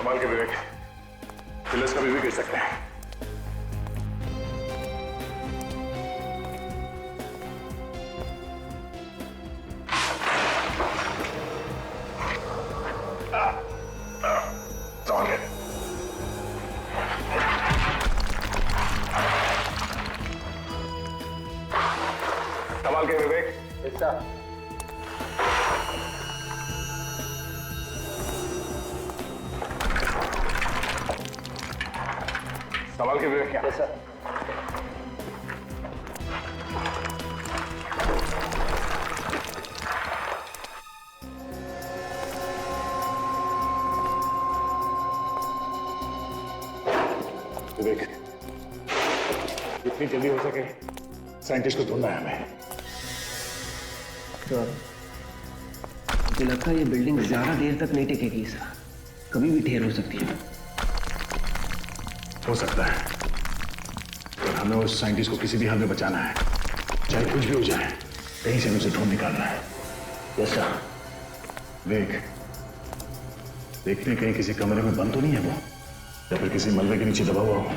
संभाल के विवेक, पुलिस कभी भी गिर सकते हैं। संभाल के विवेक। ऐसा संभाल के विवेक। क्या ऐसा विवेक, जितनी जल्दी हो सके साइंटिस्ट को ढूंढना है हमें। तो मुझे लगता है ये बिल्डिंग ज्यादा देर तक नहीं टिकेगी सर, कभी भी ढेर हो सकती है। हो सकता है, पर हमें उस साइंटिस्ट को किसी भी हाल में बचाना है, चाहे कुछ भी हो जाए। कहीं से हमें उसे ढूंढ निकालना है। Yes sir. देख, देखते कहीं किसी कमरे में बंद तो नहीं है वो, या फिर किसी मलबे के नीचे दबा हुआ हो।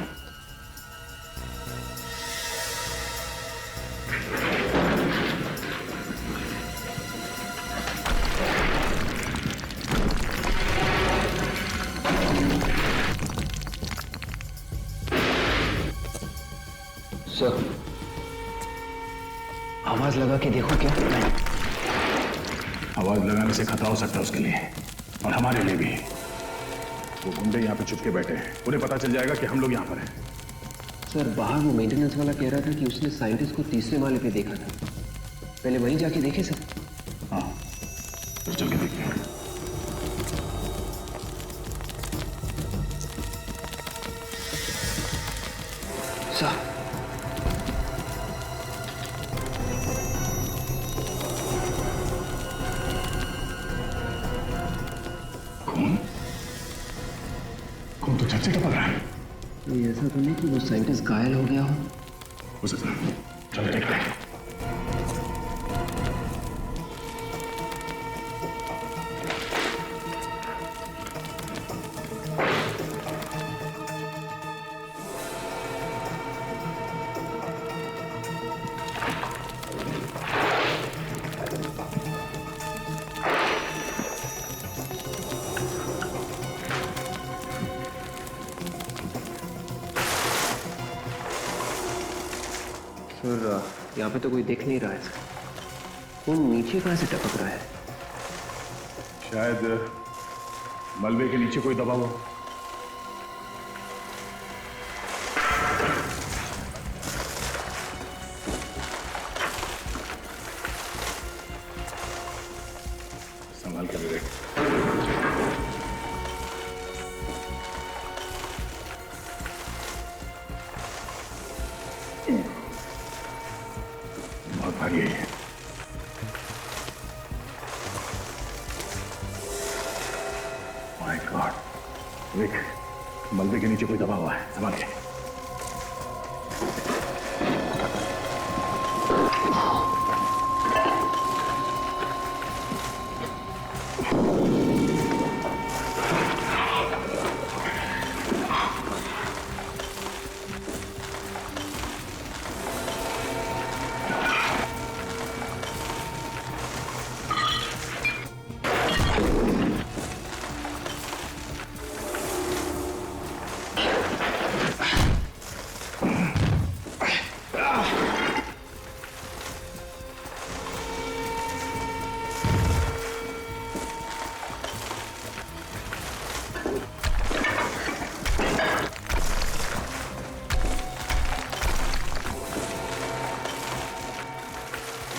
सर, आवाज लगा के देखो क्या? आवाज लगाने से खतरा हो सकता है उसके लिए और हमारे लिए भी। वो गुंडे यहाँ पे चुप के बैठे हैं, उन्हें पता चल जाएगा कि हम लोग यहाँ पर हैं। सर, बाहर वो मेंटेनेंस वाला कह रहा था कि उसने साइंटिस्ट को तीसरे माले पे देखा था। पहले वहीं जाके देखे सर। हाँ, तो चल के देखते हैं। सर, खून? खून तो छत से टपक रहा है। ये ऐसा तो नहीं कि वो साइंटिस्ट घायल हो गया हो? चलो देखते हैं। सर, यहाँ पे तो कोई देख नहीं रहा है सर। वो नीचे कहाँ से टपक रहा है? शायद मलबे के नीचे कोई दबा हुआ। संभाल के विवेक। बहुत भारी है। माय गॉड, विवेक, मलबे के नीचे कोई दबा हुआ है, संभाल के।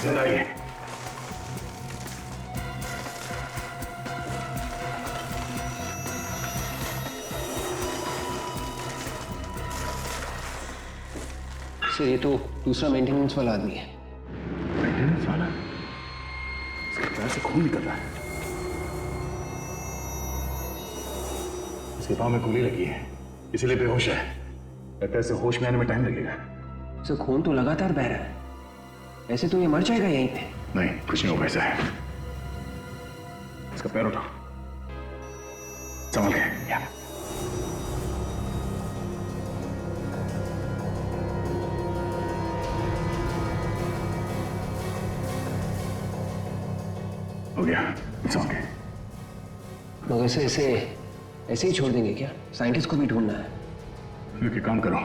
जिंदा ही है। सर, ये तो दूसरा मेंटेनेंस वाला आदमी है। मेंटेनेंस वाला? इसके पैर से खून निकल रहा है। इसके पाँव में गोली लगी है, इसीलिए बेहोश है। लगता है इसे होश में आने में टाइम लगेगा। सर, खून तो लगातार बह रहा है, ऐसे तो ये मर जाएगा यहीं पे। नहीं, कुछ नहीं होगा। ऐसा है, इसका पैर उठा, संभल के। हो गया, इट्स ओके। मगर से ऐसे ऐसे ही छोड़ देंगे क्या? साइंटिस्ट को भी ढूंढना है। फिर एक काम करो,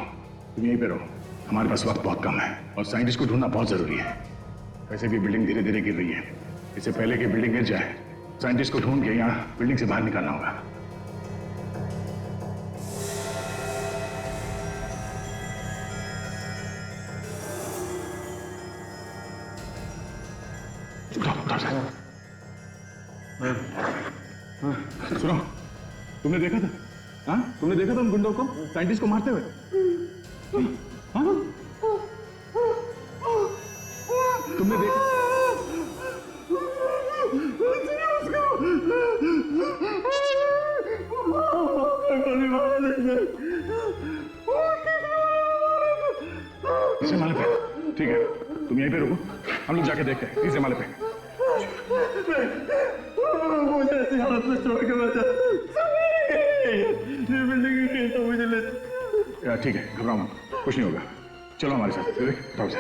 तुम यहीं पे रहो, हमारे पास वक्त बहुत कम है और साइंटिस्ट को ढूंढना बहुत जरूरी है। वैसे भी बिल्डिंग धीरे धीरे गिर रही है, इससे पहले कि बिल्डिंग गिर जाए साइंटिस्ट को ढूंढ के यहाँ बिल्डिंग से बाहर निकालना होगा। सुनो, तुमने देखा था? हाँ, तुमने देखा था उन गुंडों को साइंटिस्ट को मारते हुए? हाँ? तुमने देखा? तीसरे माले पे? ठीक है, तुम यहीं पे रुको, हम लोग जाके देखते हैं तीसरे माले पे। मुझे ऐसी हालत में छोड़ के बचा, ये बिल्डिंग ही तो मुझे ले। ठीक है, घबराओ मत, कुछ नहीं होगा, चलो हमारे साथ। देख, उठाओ से,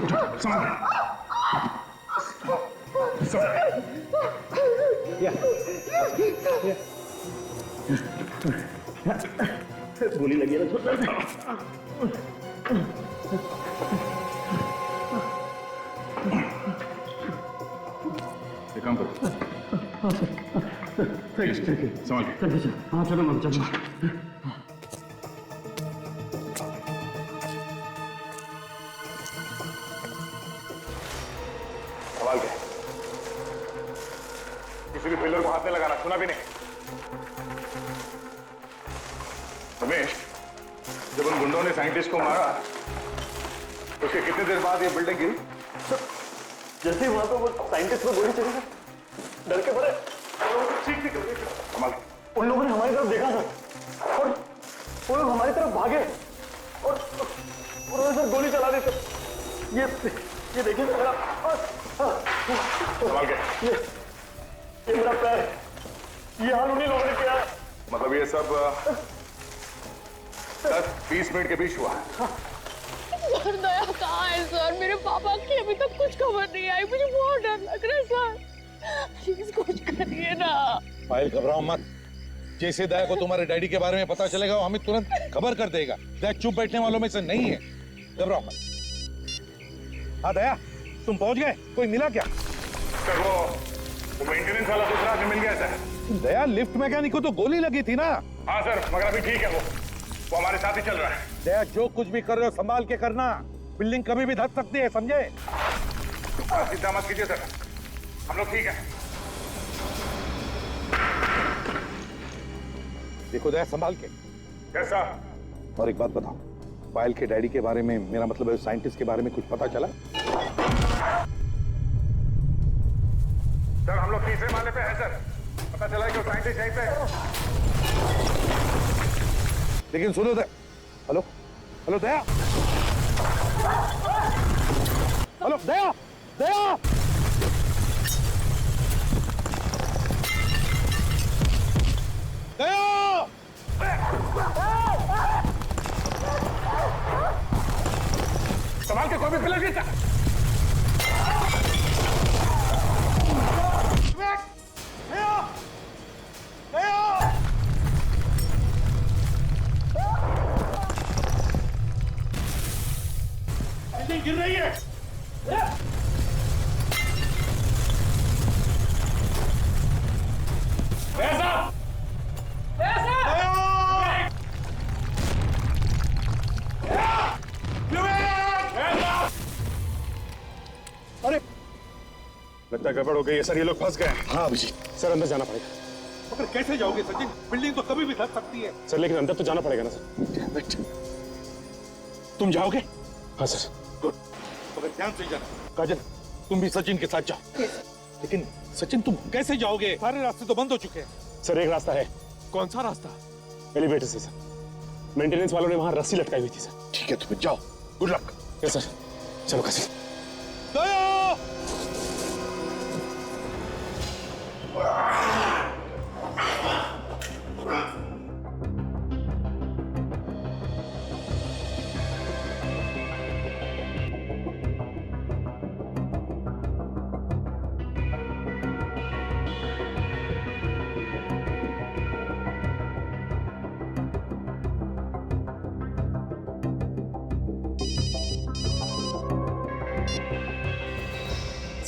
उठाओ, संभाल के। गोली लगी है ना। एक काम करो, ठीक है, संभाल के। हाँ चलो मैम, चलो। संभाल के, किसी भी पिलर को हाथ में लगाना, सुना भी नहीं? रमेश, जब उन गुंडों ने साइंटिस्ट को मारा उसके कितने देर बाद ये बिल्डिंग गिरी? जैसे ही वहां पे वो साइंटिस्ट को गोली चली, डर के भरे ठीक ठीक संभाल। उन लोगों ने हमारी तरफ देखा था और वो लोग हमारी तरफ भागे और उन्होंने सर गोली चला दी। सर ये देखिए मेरा, संभाल के। ये मेरा पैर, ये हाल उन्हीं लोगों ने किया है। मतलब ये सब 10-20 मिनट के बीच हुआ है। सर दया कहाँ है सर? मेरे पापा की अभी तक कुछ खबर नहीं आई, मुझे बहुत डर लग रहा है सर, प्लीज कुछ करिए ना। पायल घबराओ मत, जैसे दया को तुम्हारे डैडी के बारे में पता चलेगा वो हमें तुरंत खबर कर देगा। दया चुप बैठने वालों में से नहीं है, घबराओ मत। हाँ दया, तुम पहुंच गए? कोई मिला क्या? सर वो मेंटेनेंस वाला दूसरा आदमी मिल गया सर। दया, लिफ्ट मैकेनिक को तो गोली लगी थी ना? हाँ सर, मगर अभी ठीक है, वो हमारे साथ ही चल रहा है। दया, जो कुछ भी कर रहे हो संभाल के करना, बिल्डिंग कभी भी धस सकती है, समझे? चिंता मत कीजिए सर, हम लोग ठीक है। देखो दया, संभाल के। कैसा? और एक बात बताओ, पायल के डैडी के बारे में, मेरा मतलब है साइंटिस्ट के बारे में कुछ पता चला? सर हम लोग तीसरे माले पे हैं सर, पता चला है कि वो साइंटिस्ट यहीं पे है। लेकिन सुनो दया, हेलो हेलो दया, हेलो दया, दया, दया, संभाल के, कोई भी पिलर गिरता। गिर रही है। अरे लगता है गड़बड़ हो गई है सर, ये लोग फंस गए हैं। हाँ अभिजीत, सर अंदर जाना पड़ेगा। मगर कैसे जाओगे सचिन? बिल्डिंग तो कभी भी धस सकती है। सर लेकिन अंदर तो जाना पड़ेगा ना सर। तुम जाओगे? हाँ सर। गुड, मगर ध्यान से जाना। काजल, तुम भी सचिन के साथ जाओ। लेकिन सचिन तुम कैसे जाओगे? सारे रास्ते तो बंद हो चुके हैं। सर एक रास्ता है। कौन सा रास्ता? एलिवेटर से सर, मेंटेनेंस वालों ने वहां रस्सी लटकाई हुई थी सर। ठीक है, तुम्हें जाओ, गुड लक। यस सर, चलो काशी। दया!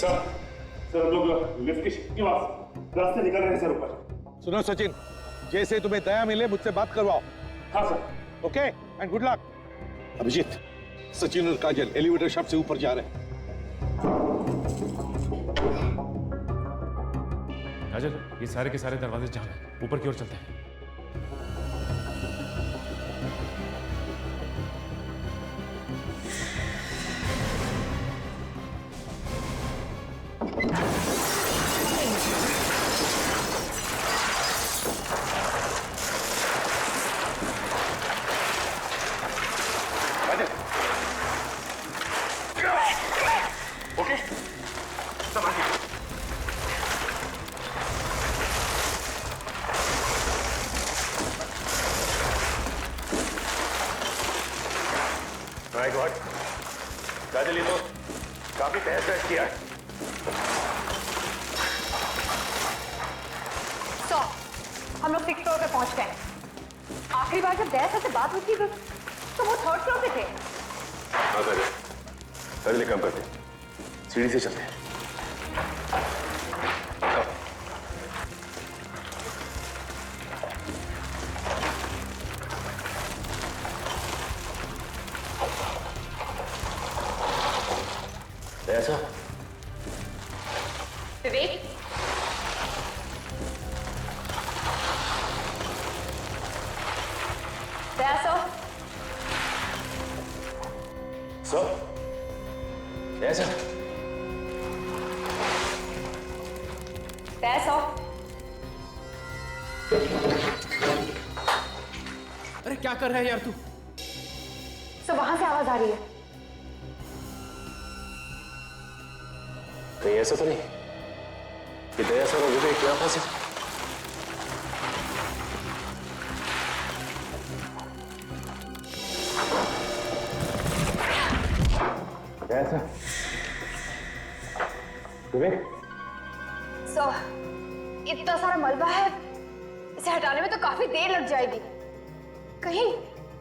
सर हम लोग लिफ्ट के रास्ते निकल रहे हैं सर ऊपर। सुनो सचिन, जैसे तुम्हें दया मिले मुझसे बात करवाओ। हाँ sir. Okay and good luck. Abhijeet, Sachin और काजल एलिवेटर शाफ्ट से ऊपर जा रहे हैं। काजल, ये सारे के सारे दरवाजे जाम हैं, ऊपर की ओर चलते हैं। ओके सब आगे। माय गॉड, काजल ये तो काफी तहस नहस किया है। तो हम लोग 6th फ्लोर पे पहुंच गए। आखिरी बार जब दया से बात हुई थी तो वो 3rd फ्लोर पे थे। हाँ काजल, पहले काम करते हैं, सीढ़ी से चलते हैं। ऐसा विवेक, दया सर, ऐसा दया सर। अरे क्या कर रहा है यार तू? सर वहां से आवाज आ रही है। कहीं ऐसा तो नहीं कि दया सर और विवेक यहाँ फंसे? ऐसा विवेक, सर इतना सारा मलबा है, इसे हटाने में तो काफी देर लग जाएगी। कहीं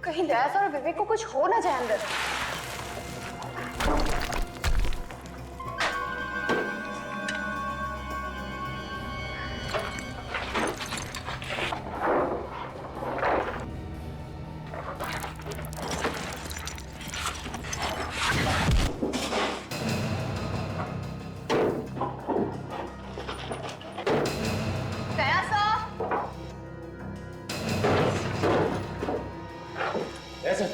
कहीं दया सर और विवेक को कुछ हो ना जाए अंदर। दया सर, ऐसा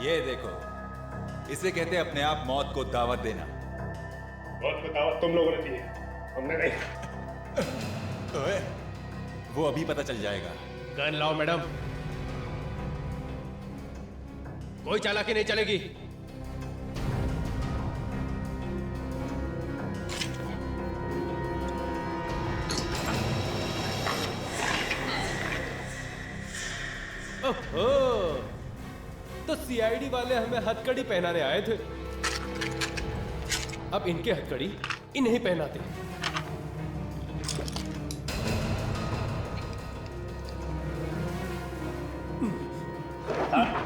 ये देखो, इसे कहते हैं अपने आप मौत को दावत देना। बहुत बताओ तुम लोगों ने दी है, हमने नहीं। ओए, वो अभी पता चल जाएगा। गन लाओ मैडम, कोई चालाकी नहीं चलेगी। ओहो, तो सीआईडी वाले हमें हथकड़ी पहनाने आए थे, अब इनके हथकड़ी इन्हें पहनाते।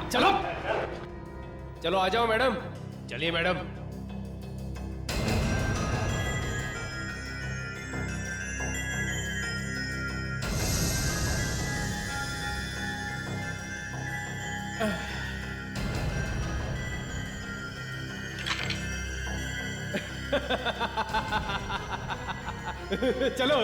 चलो चलो आ जाओ मैडम, चलिए मैडम। चलो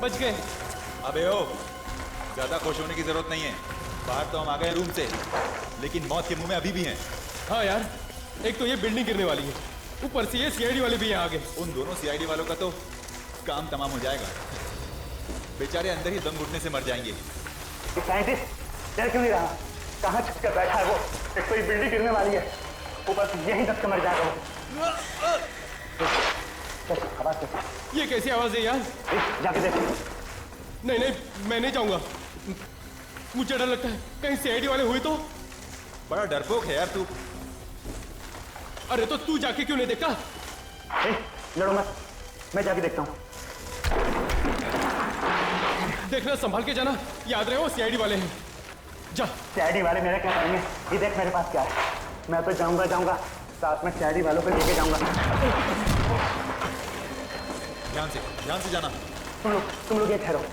बच गए। अबे ओ, ज्यादा खुश होने की जरूरत नहीं है। बाहर तो हम आ गए रूम से, लेकिन मौत के मुंह में अभी भी हैं। हाँ यार, एक तो ये बिल्डिंग गिरने वाली है, ऊपर से ये सीआईडी वाले भी यहाँ आ गए। उन दोनों सीआईडी वालों का तो काम तमाम हो जाएगा। बेचारे अंदर ही दम घुटने से मर जाएंगे। साइंटिस्ट डर क्यों नहीं रहा? कहाँ छुप कर बैठा है वो? एक तो ये बिल्डिंग गिरने वाली है, ऊपर से यही दब के मर जाएगा वो। आवाज कैसी? ये कैसी आवाज है यार? जाके देख। नहीं नहीं, मैं नहीं जाऊंगा, मुझे डर लगता है कहीं सीआईडी वाले हुए तो। बड़ा डरपोक है यार तू। अरे तो तू जाके क्यों नहीं देखा? लड़ो मत, मैं जाके देखता हूँ। देखना, संभाल के जाना, याद रहे वो सीआईडी वाले हैं। जा। सीआईडी वाले मेरा क्या करेंगे? ये देख मेरे पास क्या है, मैं तो जाऊंगा साथ में सीआईडी वालों को लेके जाऊंगा। ध्यान से जाना। तुम लोग ये ठहरो।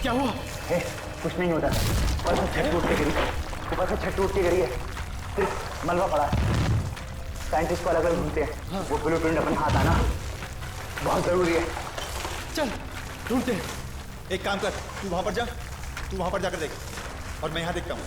क्या हुआ? कुछ नहीं होता, ऊपर से छत टूट के गिरी है, सिर्फ मलबा पड़ा है। साइंटिस्ट को अलग अलग ढूंढते हैं। वो ब्लूप्रिंट अपने हाथ आना बहुत जरूरी है। चल ढूंढते हैं। एक काम कर, तू वहां पर जाकर देख और मैं यहां देखता हूं।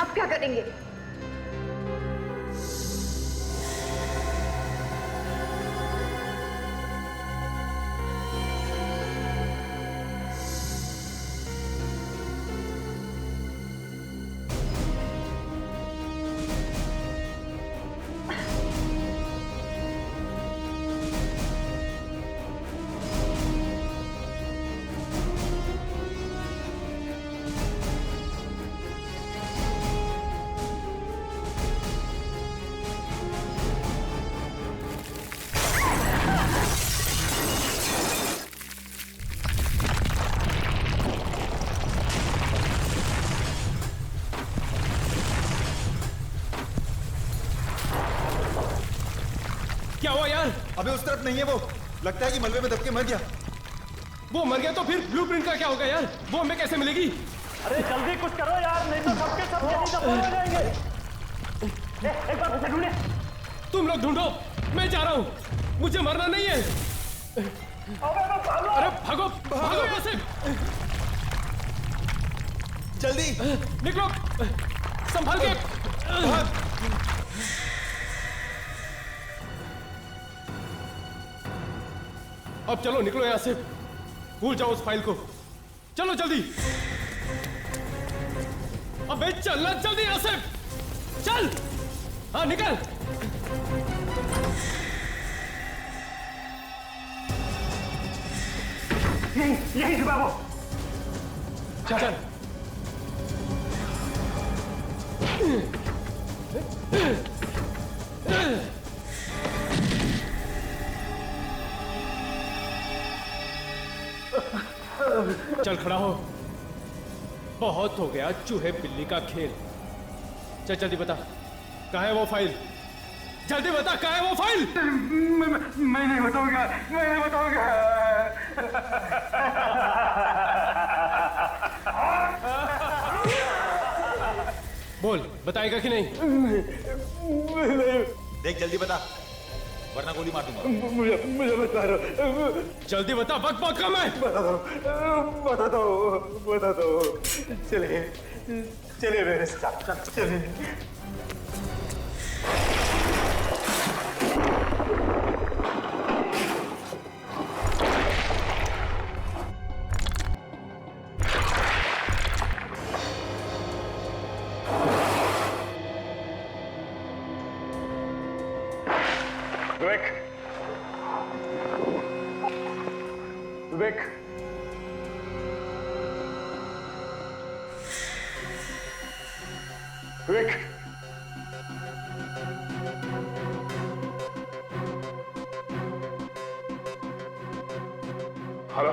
अब क्या करेंगे? क्या हुआ यार? अबे उस तरफ नहीं है वो, लगता है कि मलबे में दबके मर गया। वो मर गया तो फिर ब्लूप्रिंट का क्या होगा यार? वो हमें कैसे मिलेगी? अरे जल्दी कुछ करो यार, नहीं तो सबके सब यहीं दफन हो जाएंगे। एक बार उसे ढूंढे। तुम लोग ढूंढो, मैं जा रहा हूँ, मुझे मरना नहीं है। अरे भागो भागो यहाँ से, जल्दी निकलो, संभाल के। अब चलो निकलो यहाँ से, भूल जाओ उस फाइल को। चलो जल्दी, अबे चलना जल्दी यहाँ से, चल। हाँ निकल। यही छुपा वो। चल चल खड़ा हो, बहुत हो गया चूहे बिल्ली का खेल। चल जल्दी बता, कहाँ है वो फाइल? जल्दी बता, कहाँ है वो फाइल? मैं नहीं बताऊंगा, मैं नहीं बताऊंगा। बोल, बताएगा कि नहीं? देख जल्दी बता, वरना गोली मार दूंगा। मुझे बता दो। जल्दी बता, वक्त बहुत कम है। बता दो। चलिए मेरे साथ, चलिए। विवेक, विवेक, हेलो,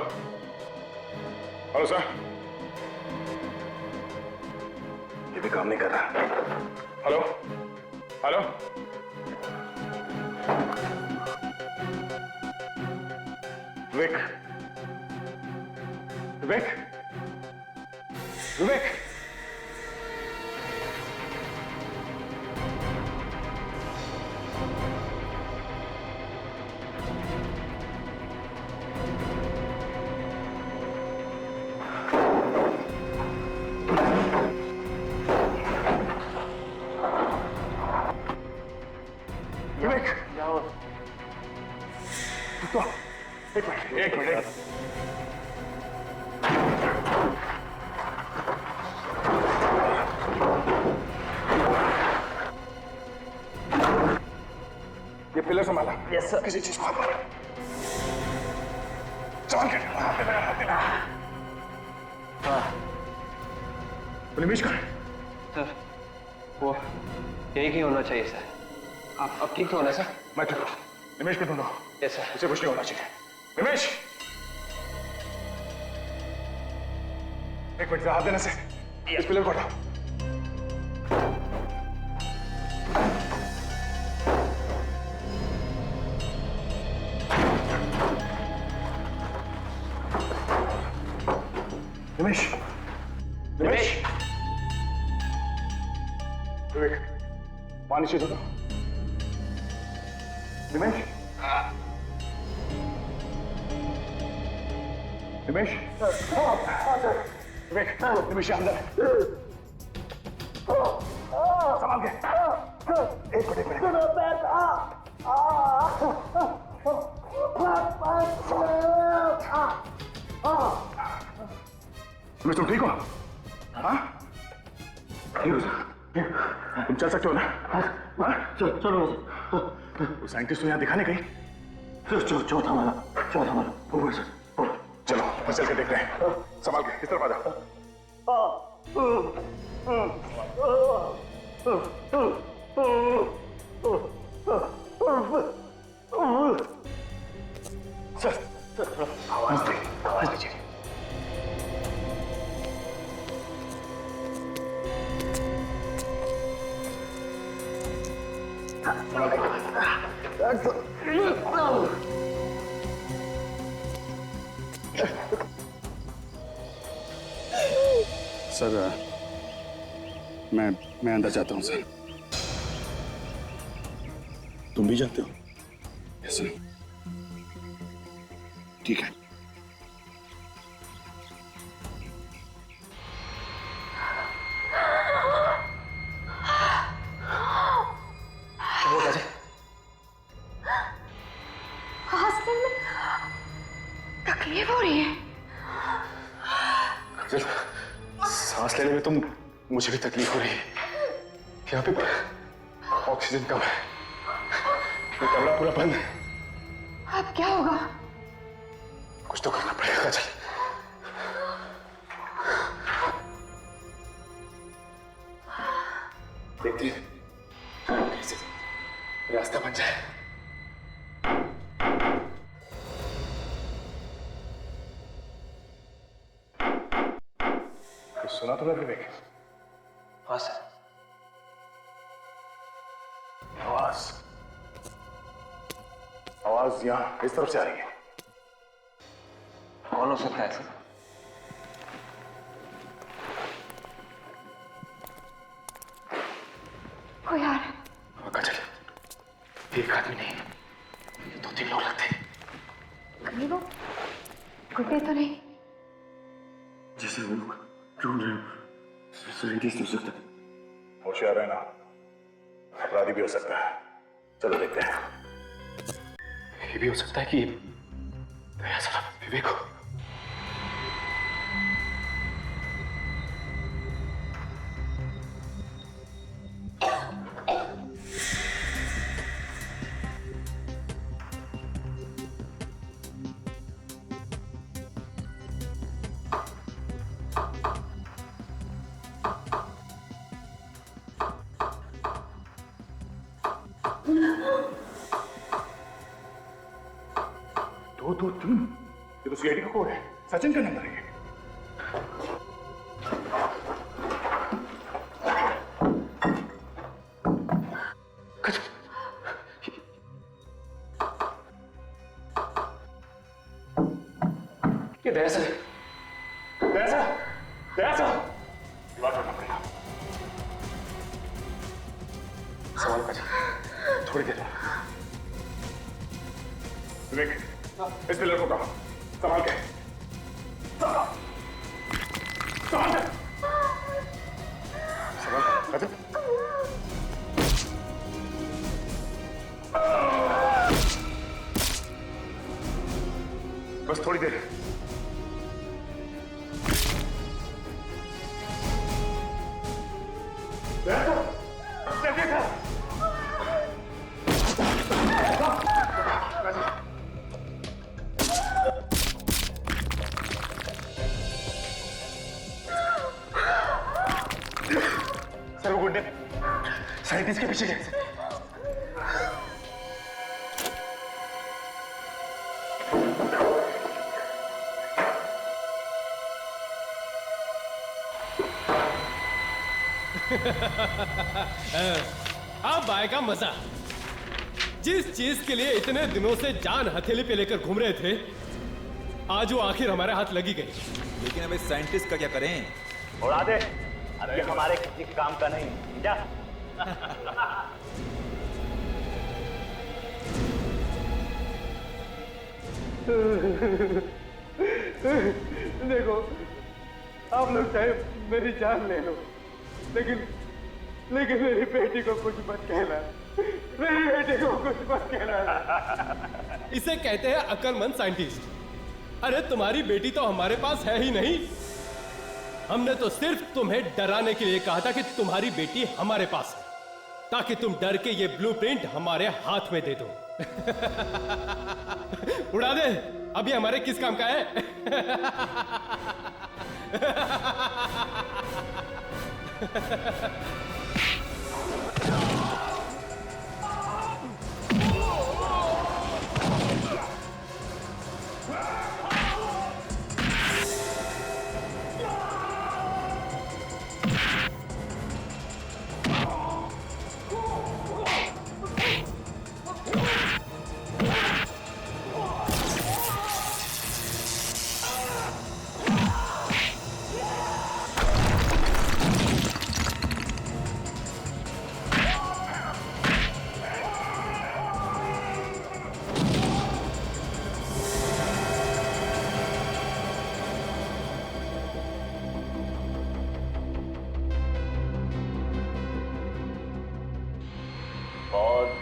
हेलो सर, ये भी काम नहीं कर रहा। हेलो, हेलो, विवेक, विवेक, विवेक, विवेक, तो एक मिनट। ये पिलर संभाला। Yes sir. किसी चीज को हाथ मारा। संभाल के। निमेश कहाँ है? सर वो यही कहीं होना चाहिए सर। आप अब ठीक तो होना सर? मैं ठीक हूँ। निमेश को ढूंढो। Yes sir. उसे कुछ नहीं होना चाहिए। निमेश, एक मिनट से हाथ देने से इस पिलर को हटाओ। निमेश, निमेश, विवेक, पानी से दो। निमेश, निमेश, विवेक, निमेश अंदर। संभाल के। एक मिनट। तुम ठीक हो? हाँ? ठीक हो सर। तुम चल सकते हो ना? चलो वो साइंटिस्ट तो यहाँ दिखाने गई। चौथा वाला ऊपर सर। चलो मैं चल के देखते हैं। संभाल के इस तरफ आ जाओ। सर आवाज दीजिए। सर मैं अंदर जाता हूँ सर। तुम भी जाते हो? Yes sir. ठीक है। तकलीफ हो रही है। सांस लेने में तो मुझे भी तकलीफ हो रही है। यहाँ पे ऑक्सीजन कम है। ये कमरा पूरा बंद है। अब क्या होगा? कुछ तो करना पड़ेगा। चल देखते हैं कैसे रास्ता बन जाए। सुना तो विवेक? हाँ सर। आवाज यहाँ इस तरफ से आ रही है। कौन हो सकता है सर? कोई आ रहा है। चल, एक आदमी नहीं, 2-3 लोग लगते हैं। कहीं वो गुड्डे तो नहीं? जैसे वो लोग ढूंढ रहे हो। साइंटिस्ट हो सकता है। होशियार है ना, अपराधी भी हो सकता है। चलो देखते हैं। ये भी हो सकता है कि दया साहब विवेक हो। दो तीन, ये तो सीआईडी का कोड है। सचिन का नंबर है। ये दया सर, दया सर, दीवार तोड़ना पड़ेगा। सवाल कर, थोड़ी देर। विवेक, इस पिलर को कहा, संभाल के। संभाल के। संभाल के। बस थोड़ी देर। सर वो गुंडे साइंटिस्ट के पीछे गए। अब आएगा मजा। जिस चीज के लिए इतने दिनों से जान हथेली पे लेकर घूम रहे थे, आज वो आखिर हमारे हाथ लगी गई। लेकिन अब इस साइंटिस्ट का क्या करें? उड़ा दे, अब ये हमारे किसी काम का नहीं। जा। देखो, आप लोग चाहे मेरी जान ले लो, लेकिन मेरी बेटी को कुछ मत कहना। मेरी बेटी को कुछ मत कहना। इसे कहते हैं अक्लमंद साइंटिस्ट। अरे तुम्हारी बेटी तो हमारे पास है ही नहीं। हमने तो सिर्फ तुम्हें डराने के लिए कहा था कि तुम्हारी बेटी हमारे पास है, ताकि तुम डर के ये ब्लूप्रिंट हमारे हाथ में दे दो। उड़ा दे, अभी हमारे किस काम का है?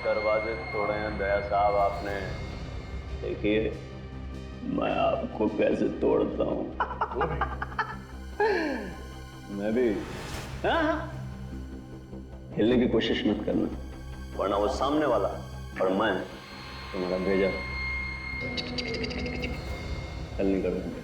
दरवाजे तोड़े हैं दया साहब आपने। देखिए मैं आपको कैसे तोड़ता हूँ। मैं भी। हिलने की कोशिश मत करना, वरना वो सामने वाला और मैं तुम्हारा भेजा हल नहीं करूंगा।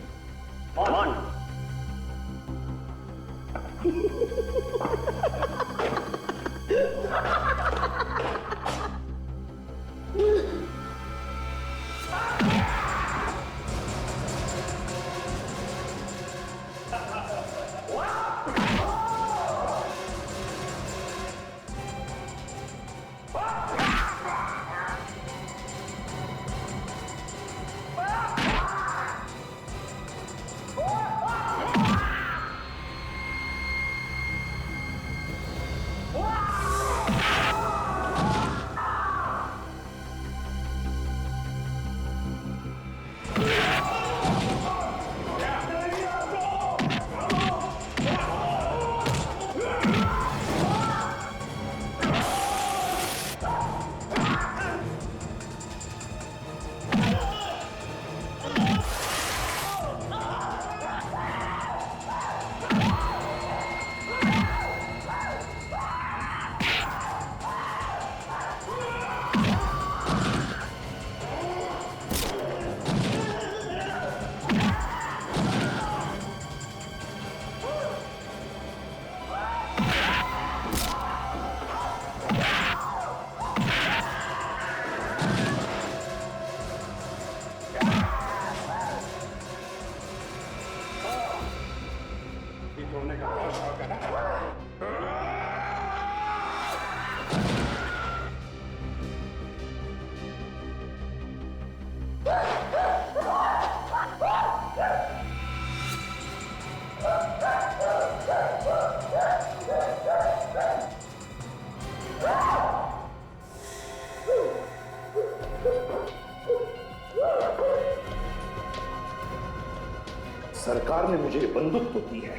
सरकार ने मुझे बंदूक तो दी है,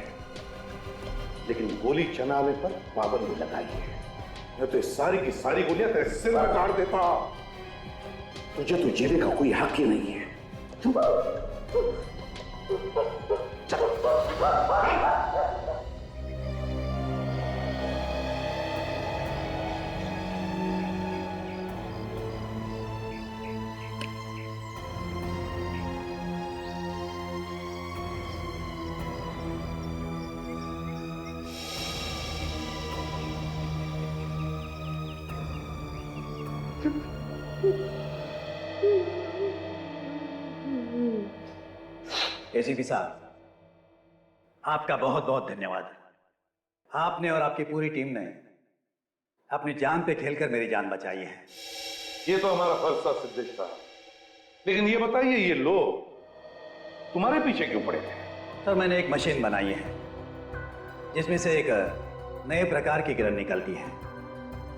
लेकिन गोली चलाने पर पाबंदी लगाई है। मैं तो सारी की सारी गोलियां तेरे सिर में काट देता। तुझे तो जीने का कोई हक ही नहीं है। चल। एसीपी साहब, आपका बहुत बहुत धन्यवाद। आपने और आपकी पूरी टीम ने अपनी जान पे खेलकर मेरी जान बचाई है। ये तो हमारा फर्ज था सिद्धेश साहब, लेकिन ये बताइए ये लोग तुम्हारे पीछे क्यों पड़े थे? सर, मैंने एक मशीन बनाई है जिसमें से एक नए प्रकार की किरण निकलती है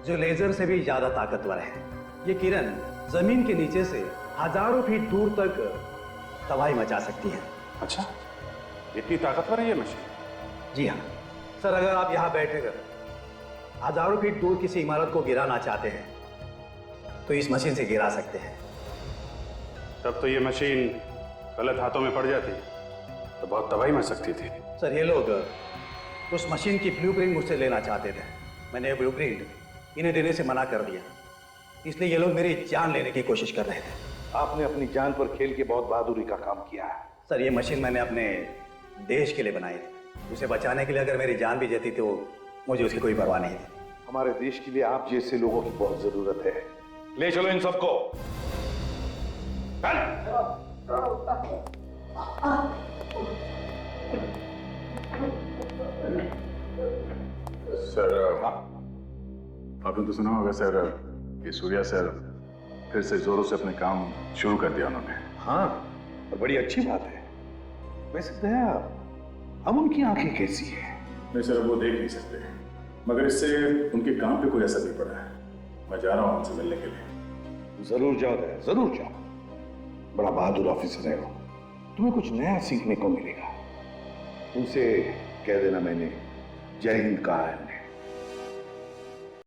जो लेजर से भी ज्यादा ताकतवर है। ये किरण जमीन के नीचे से हजारों फीट दूर तक तबाही मचा सकती है। अच्छा, इतनी ताकतवर है ये मशीन? जी हाँ सर, अगर आप यहाँ बैठकर हजारों फीट दूर किसी इमारत को गिराना चाहते हैं तो इस मशीन से गिरा सकते हैं। तब तो ये मशीन गलत हाथों में पड़ जाती तो बहुत तबाही मच सकती थी। सर, ये लोग उस मशीन की ब्लूप्रिंट मुझसे लेना चाहते थे। मैंने ये ब्लूप्रिंट इन्हें देने से मना कर दिया, इसलिए ये लोग मेरी जान लेने की कोशिश कर रहे थे। आपने अपनी जान पर खेल के बहुत बहादुरी का काम किया है। सर, ये मशीन मैंने अपने देश के लिए बनाई थी। उसे बचाने के लिए अगर मेरी जान भी जाती तो मुझे उसकी कोई परवाह नहीं थी। हमारे देश के लिए आप जैसे लोगों की बहुत जरूरत है। ले चलो इन सबको। सर, आपने तो सुना होगा सर कि सूर्या सर फिर से जोरों से अपने काम शुरू कर दिया उन्होंने। हाँ, और बड़ी अच्छी बात है। वैसे दया, अब उनकी आंखें कैसी है? नहीं सर, वो देख नहीं सकते, मगर इससे उनके काम पे कोई असर नहीं पड़ा है। मैं जा रहा हूँ उनसे मिलने के लिए। जरूर जाओ दया, जरूर जाओ। बड़ा बहादुर ऑफिसर है वो, तुम्हें कुछ नया सीखने को मिलेगा। उनसे कह देना मैंने जय हिंद कहा है।